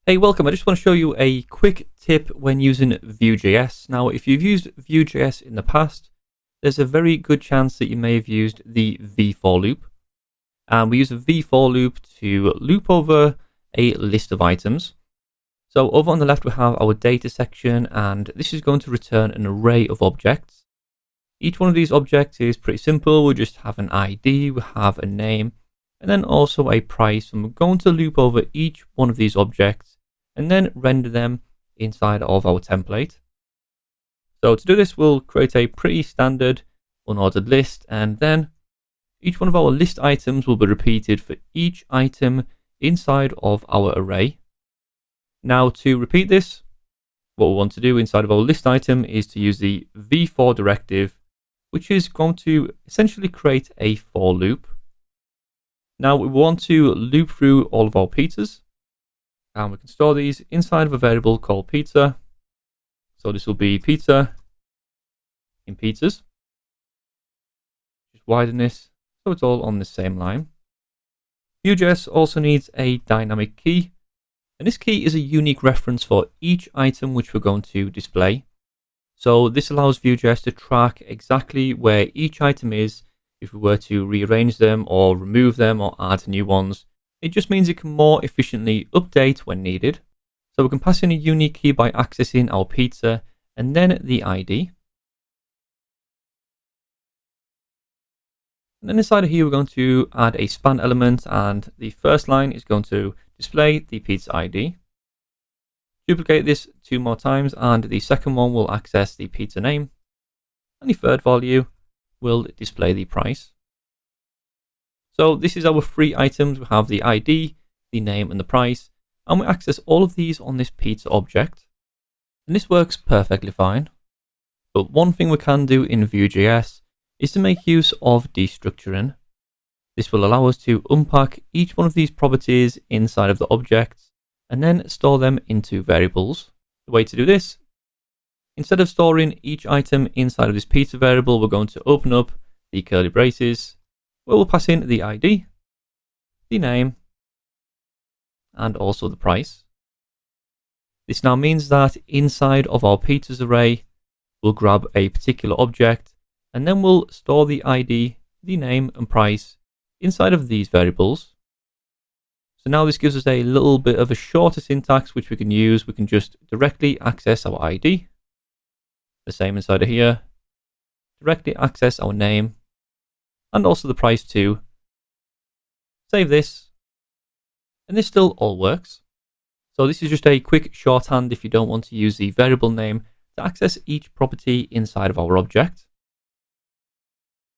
Hey, welcome. I just want to show you a quick tip when using Vue.js. Now, if you've used Vue.js in the past, there's a very good chance that you may have used the v-for loop. And we use a v-for loop to loop over a list of items. So over on the left, we have our data section, and this is going to return an array of objects. Each one of these objects is pretty simple. We'll just have an ID, we have a name, and then also a price. And we're going to loop over each one of these objects and then render them inside of our template. So to do this, we'll create a pretty standard unordered list, and then each one of our list items will be repeated for each item inside of our array. Now, to repeat this, what we want to do inside of our list item is to use the v-for directive, which is going to essentially create a for loop. Now, we want to loop through all of our pizzas, and we can store these inside of a variable called pizza. So this will be pizza in pizzas. Just widen this so it's all on the same line. Vue.js also needs a dynamic key, and this key is a unique reference for each item which we're going to display. So this allows Vue.js to track exactly where each item is if we were to rearrange them or remove them or add new ones. It just means it can more efficiently update when needed. So we can pass in a unique key by accessing our pizza and then the ID. And then inside of here, we're going to add a span element, and the first line is going to display the pizza ID. Duplicate this 2 more times, and the second one will access the pizza name. And the third value will display the price. So this is our 3 items. We have the ID, the name, and the price, and we access all of these on this pizza object. And this works perfectly fine. But one thing we can do in Vue.js is to make use of destructuring. This will allow us to unpack each one of these properties inside of the objects and then store them into variables. The way to do this, instead of storing each item inside of this pizza variable, we're going to open up the curly braces, where we'll pass in the ID, the name, and also the price. This now means that inside of our pizzas array, we'll grab a particular object, and then we'll store the ID, the name, and price inside of these variables. So now this gives us a little bit of a shorter syntax which we can use. We can just directly access our ID, the same inside of here, directly access our name, and also the price too. Save this, and this still all works. So this is just a quick shorthand if you don't want to use the variable name to access each property inside of our object.